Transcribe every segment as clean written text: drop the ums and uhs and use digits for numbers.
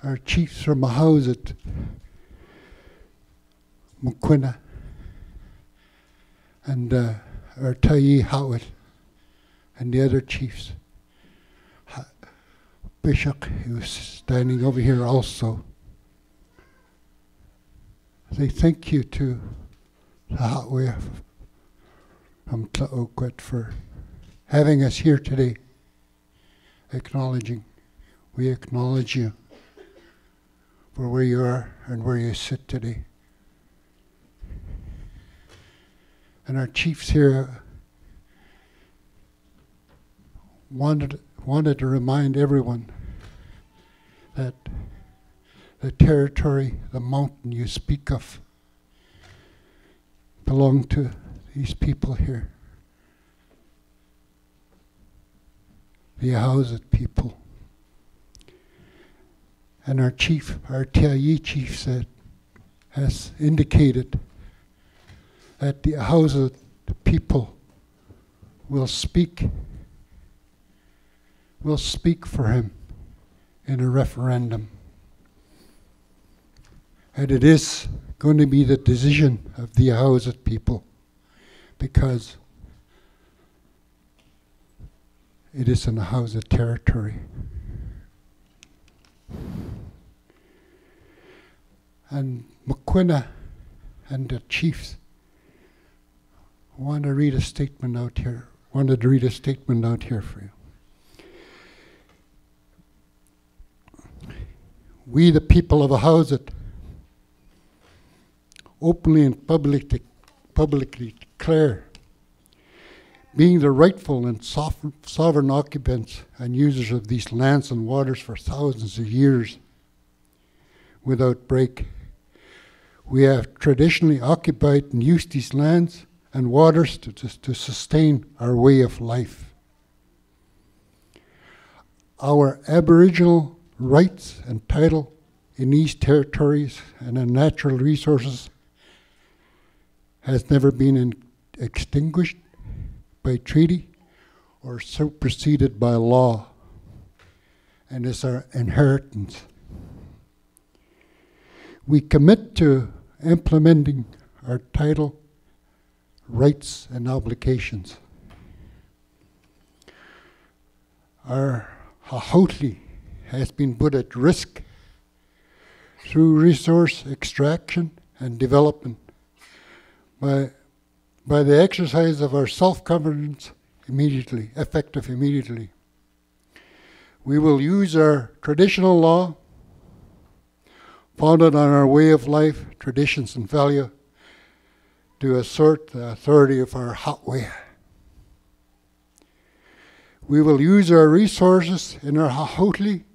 Our chiefs from Ahousaht, Moquina, and our Tayi Howard, and the other chiefs. Bishop, who's standing over here also. Say thank you to the Ahousaht from Clayoquot for having us here today, we acknowledge you for where you are and where you sit today. And our chiefs here wanted to remind everyone that the territory, the mountain you speak of, belong to these people here, the Ahousaht people. And our chief, our Tiayi chief, has indicated that the Ahousaht people will speak for him in a referendum. And it is going to be the decision of the Ahousaht people, because it is an Ahousaht territory. And Moquina and the chiefs wanted to read a statement out here for you. We, the people of Ahousaht, openly and publicly declare being the rightful and sovereign occupants and users of these lands and waters for thousands of years without break. We have traditionally occupied and used these lands and waters to sustain our way of life. Our Aboriginal rights and title in these territories and in natural resources has never been extinguished by treaty or superseded by law, and is our inheritance. We commit to implementing our title, rights, and obligations. Our Ahousaht has been put at risk through resource extraction and development by the exercise of our self-governance effective immediately. We will use our traditional law, founded on our way of life, traditions, and value, to assert the authority of our Ahousaht. We will use our resources in our Ahousaht,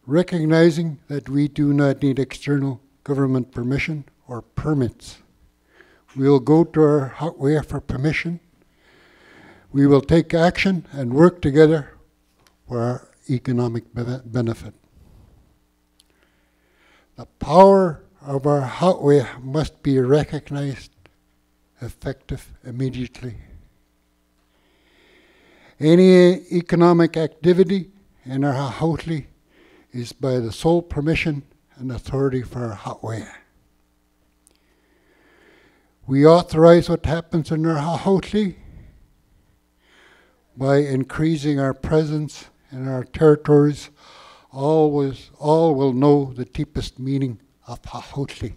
recognizing that we do not need external government permission or permits. We will go to our Ahousaht for permission. We will take action and work together for our economic benefit. The power of our Ahousaht must be recognized, effective immediately. Any economic activity in our Ahousaht is by the sole permission and authority for our Ahousaht. We authorize what happens in our Ahousaht by increasing our presence in our territories. All will know the deepest meaning of Ahousaht.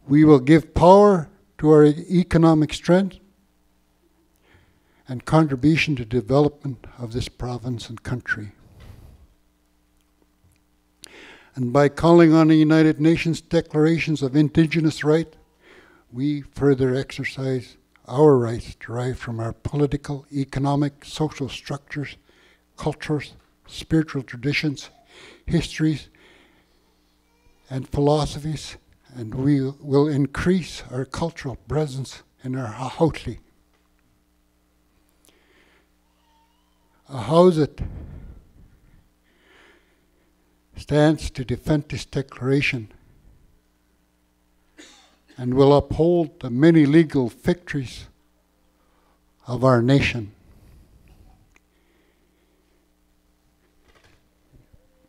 We will give power to our economic strength and contribution to development of this province and country. And by calling on the United Nations declarations of Indigenous right, we further exercise our rights derived from our political, economic, social structures, cultures, spiritual traditions, histories, and philosophies, and we will increase our cultural presence in our Ahousaht. Ahousaht stands to defend this declaration and will uphold the many legal victories of our nation.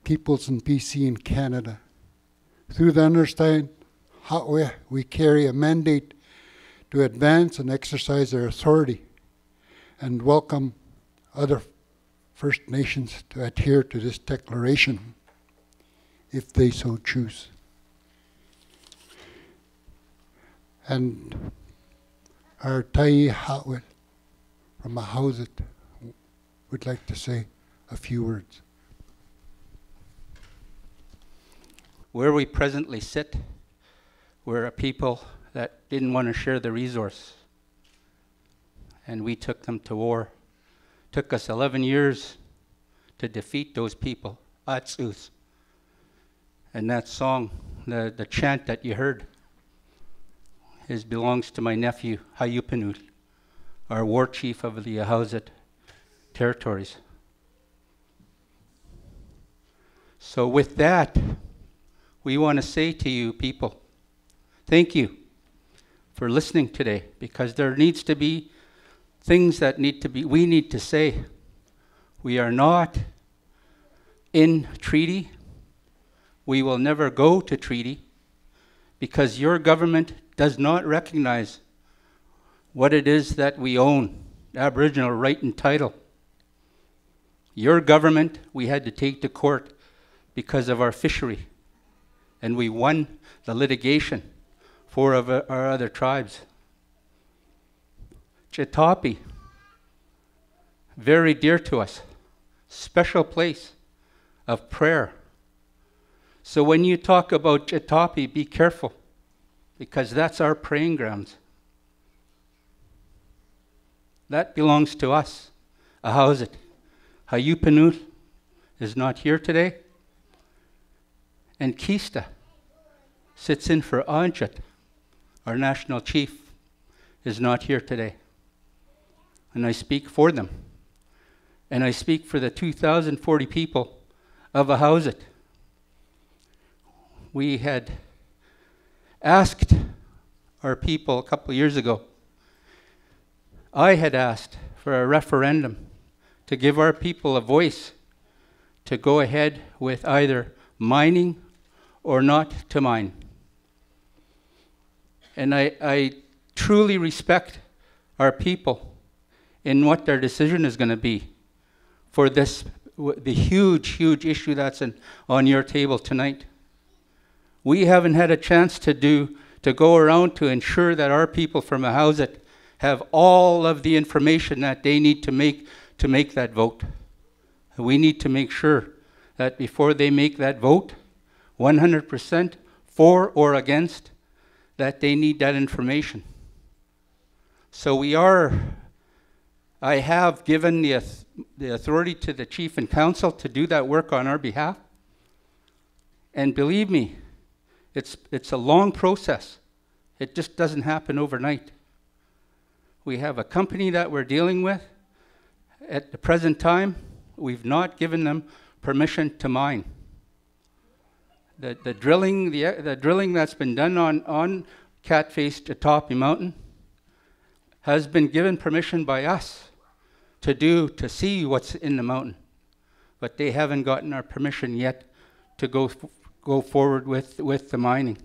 Peoples in BC and Canada, through the understand how we carry a mandate to advance and exercise our authority and welcome other First Nations to adhere to this declaration if they so choose. And our Ta'i Ha'wit from Ahousaht would like to say a few words. Where we presently sit, we're a people that didn't want to share the resource. And we took them to war. Took us 11 years to defeat those people, Ahousaht. And that song, the chant that you heard, belongs to my nephew, Hayupanul, our war chief of the Ahousaht territories. So with that, we want to say to you people, thank you for listening today, because there needs to be things that we need to say. We are not in treaty. We will never go to treaty because your government does not recognize what it is that we own, Aboriginal right and title. Your government, we had to take to court because of our fishery, and we won the litigation for our other tribes. Chitapi, very dear to us, special place of prayer. So when you talk about Chitapi, be careful, because that's our praying grounds. That belongs to us, Ahousaht. Hayupanul is not here today, and Kista sits in for Ahousaht. Our national chief is not here today. And I speak for them. And I speak for the 2,040 people of Ahousaht. We had asked our people a couple of years ago, I had asked for a referendum to give our people a voice to go ahead with either mining or not to mine. And I truly respect our people in what their decision is going to be for this, the huge issue that's on your table tonight. We haven't had a chance to go around to ensure that our people from Ahousaht have all of the information that they need to make that vote. We need to make sure that before they make that vote, 100% for or against, that they need that information. So I have given the authority to the chief and council to do that work on our behalf. And believe me, it's a long process. It just doesn't happen overnight. We have a company that we're dealing with. At the present time, we've not given them permission to mine. The drilling that's been done on Catface Mountain has been given permission by us to see what's in the mountain, but they haven't gotten our permission yet to go forward with the mining.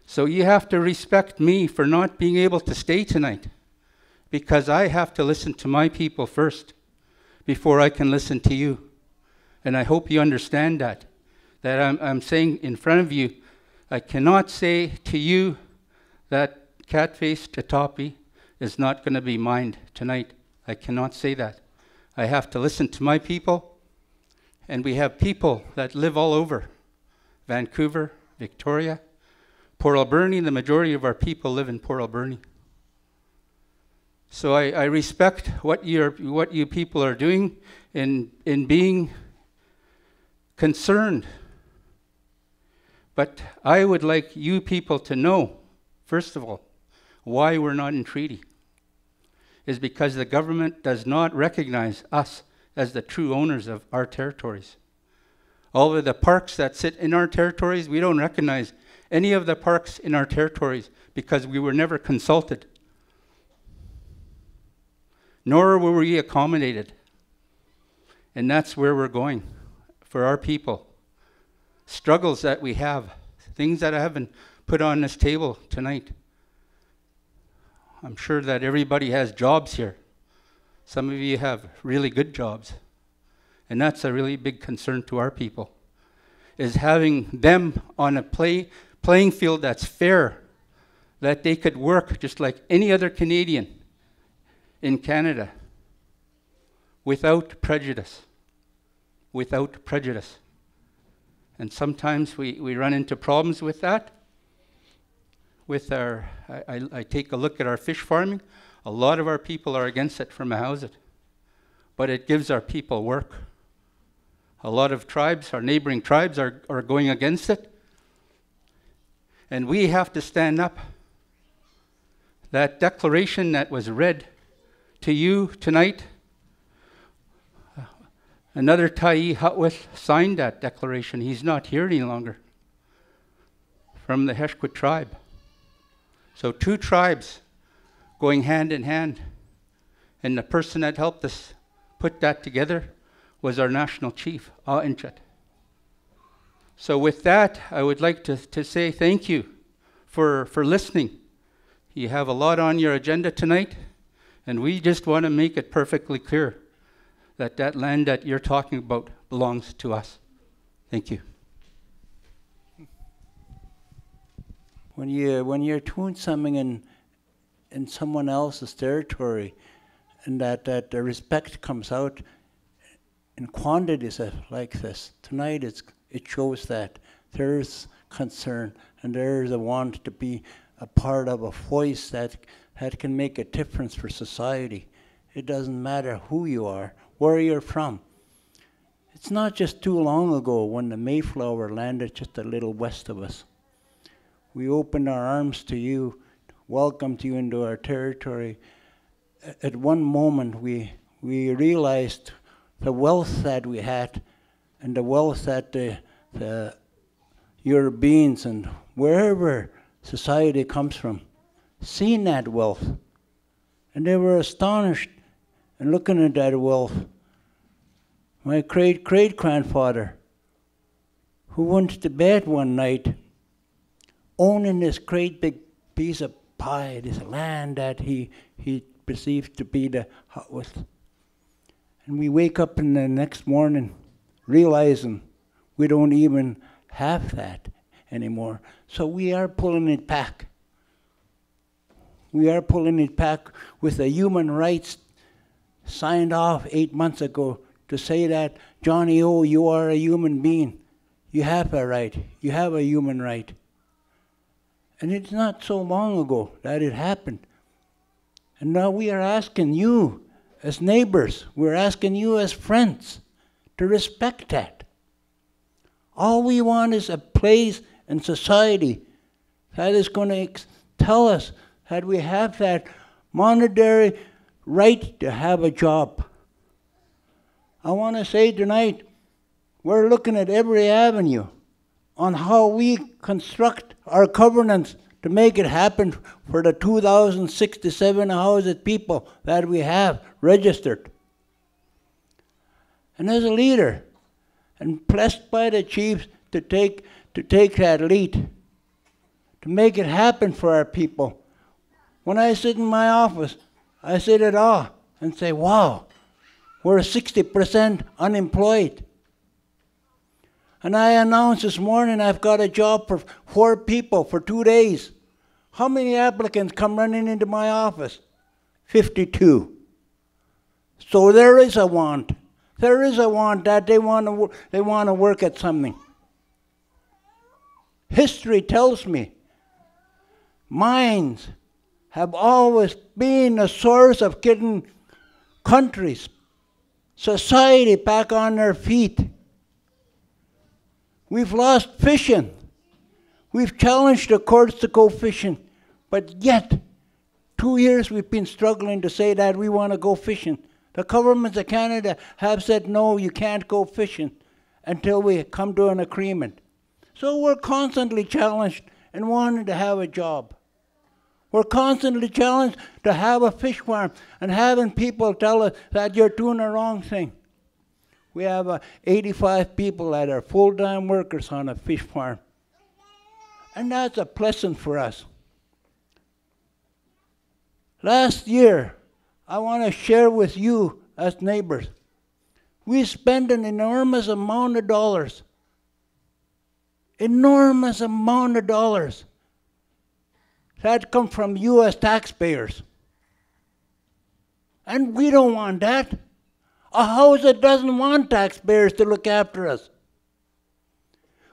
So you have to respect me for not being able to stay tonight, because I have to listen to my people first before I can listen to you. And I hope you understand that I'm saying in front of you, I cannot say to you that Catface is not going to be mined tonight. I cannot say that. I have to listen to my people, and we have people that live all over Vancouver, Victoria, Port Alberni. The majority of our people live in Port Alberni. So I respect what you people are doing in being concerned. But I would like you people to know, first of all, why we're not in treaty. is because the government does not recognize us as the true owners of our territories. All of the parks that sit in our territories, we don't recognize any of the parks in our territories because we were never consulted, nor were we accommodated. And that's where we're going for our people. Struggles that we have, things that I haven't put on this table tonight. I'm sure that everybody has jobs here. Some of you have really good jobs. And that's a really big concern to our people, is having them on a playing field that's fair, that they could work just like any other Canadian in Canada without prejudice. Without prejudice. And sometimes we run into problems with that. With our, I take a look at our fish farming. A lot of our people are against it from Ahousaht. But it gives our people work. A lot of tribes, our neighboring tribes, are going against it. And we have to stand up. That declaration that was read to you tonight, another Tyee Hutwith signed that declaration. He's not here any longer. From the Heshquit tribe. So 2 tribes going hand in hand. And the person that helped us put that together was our national chief, Ahousaht. So with that, I would like to say thank you for listening. You have a lot on your agenda tonight, and we just want to make it perfectly clear that that land that you're talking about belongs to us. Thank you. When you're doing something in someone else's territory, and that the respect comes out in quantities like this, tonight it shows that there's concern and there's a want to be a part of a voice that can make a difference for society. It doesn't matter who you are, where you're from. It's not just too long ago when the Mayflower landed just a little west of us. We opened our arms to you, welcomed you into our territory. At one moment, we realized the wealth that we had and the wealth that the Europeans and wherever society comes from, seen that wealth. And they were astonished and looking at that wealth. My great-great-grandfather, who went to bed one night, owning this great big piece of pie, this land that he perceived to be the Hutwith. And we wake up in the next morning realizing we don't even have that anymore. So we are pulling it back. We are pulling it back with the human rights signed off 8 months ago to say that, Johnny O, you are a human being. You have a right. You have a human right. And it's not so long ago that it happened. And now we are asking you as neighbors, we're asking you as friends to respect that. All we want is a place in society that is going to tell us that we have that monetary right to have a job. I want to say tonight, we're looking at every avenue on how we construct our governance to make it happen for the 2,067 Ahousaht people that we have registered. And as a leader, and blessed by the chiefs to take that lead, to make it happen for our people. When I sit in my office, I sit at awe and say, wow, we're 60% unemployed. And I announced this morning I've got a job for 4 people for 2 days. How many applicants come running into my office? 52. So there is a want. There is a want that they want to work at something. History tells me mines have always been a source of getting countries, society back on their feet. We've lost fishing. We've challenged the courts to go fishing, but yet 2 years we've been struggling to say that we want to go fishing. The governments of Canada have said, no, you can't go fishing until we come to an agreement. So we're constantly challenged and wanting to have a job. We're constantly challenged to have a fish farm and having people tell us that you're doing the wrong thing. We have 85 people that are full-time workers on a fish farm. And that's a blessing for us. Last year, I want to share with you as neighbors, we spend an enormous amount of dollars. Enormous amount of dollars. That come from you as taxpayers. And we don't want that. Ahousaht doesn't want taxpayers to look after us.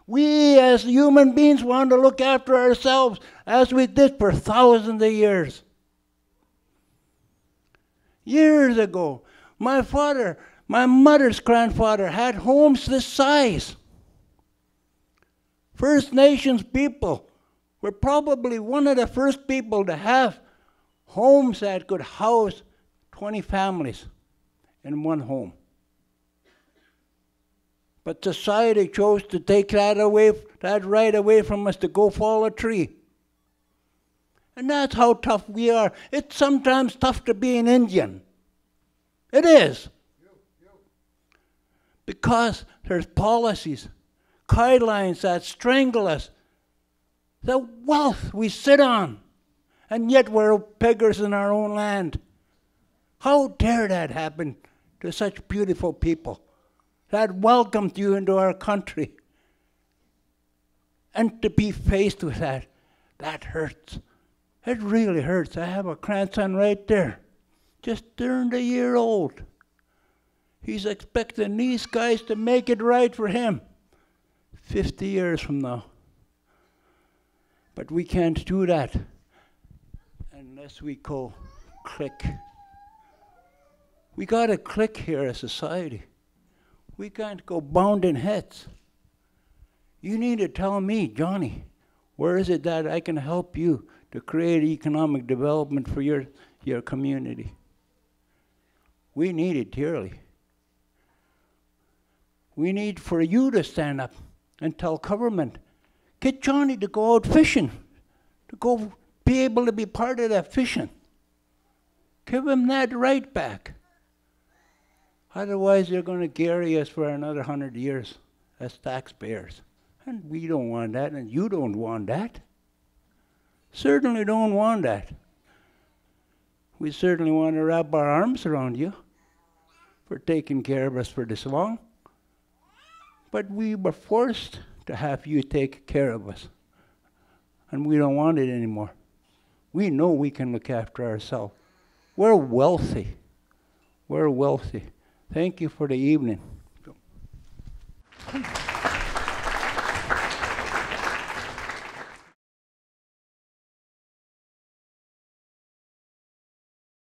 We as human beings want to look after ourselves as we did for thousands of years. Years ago, my mother's grandfather had homes this size. First Nations people were probably one of the first people to have homes that could house 20 families in one home. But society chose to take that right away from us to go fall a tree. And that's how tough we are. It's sometimes tough to be an Indian. It is. Because there's policies, guidelines that strangle us. The wealth we sit on, and yet we're beggars in our own land. How dare that happen to such beautiful people that welcomed you into our country? And to be faced with that hurts. It really hurts. I have a grandson right there, just turned a year old. He's expecting these guys to make it right for him 50 years from now. But we can't do that unless we go click. We got to click here as society. We can't go bounding heads. You need to tell me, Johnny, where is it that I can help you to create economic development for your community? We need it dearly. We need for you to stand up and tell government, get Johnny to go out fishing, to go be able to be part of that fishing. Give him that right back. Otherwise, they're going to carry us for another 100 years as taxpayers. And we don't want that, and you don't want that. Certainly don't want that. We certainly want to wrap our arms around you for taking care of us for this long. But we were forced to have you take care of us. And we don't want it anymore. We know we can look after ourselves. We're wealthy. We're wealthy. Thank you for the evening.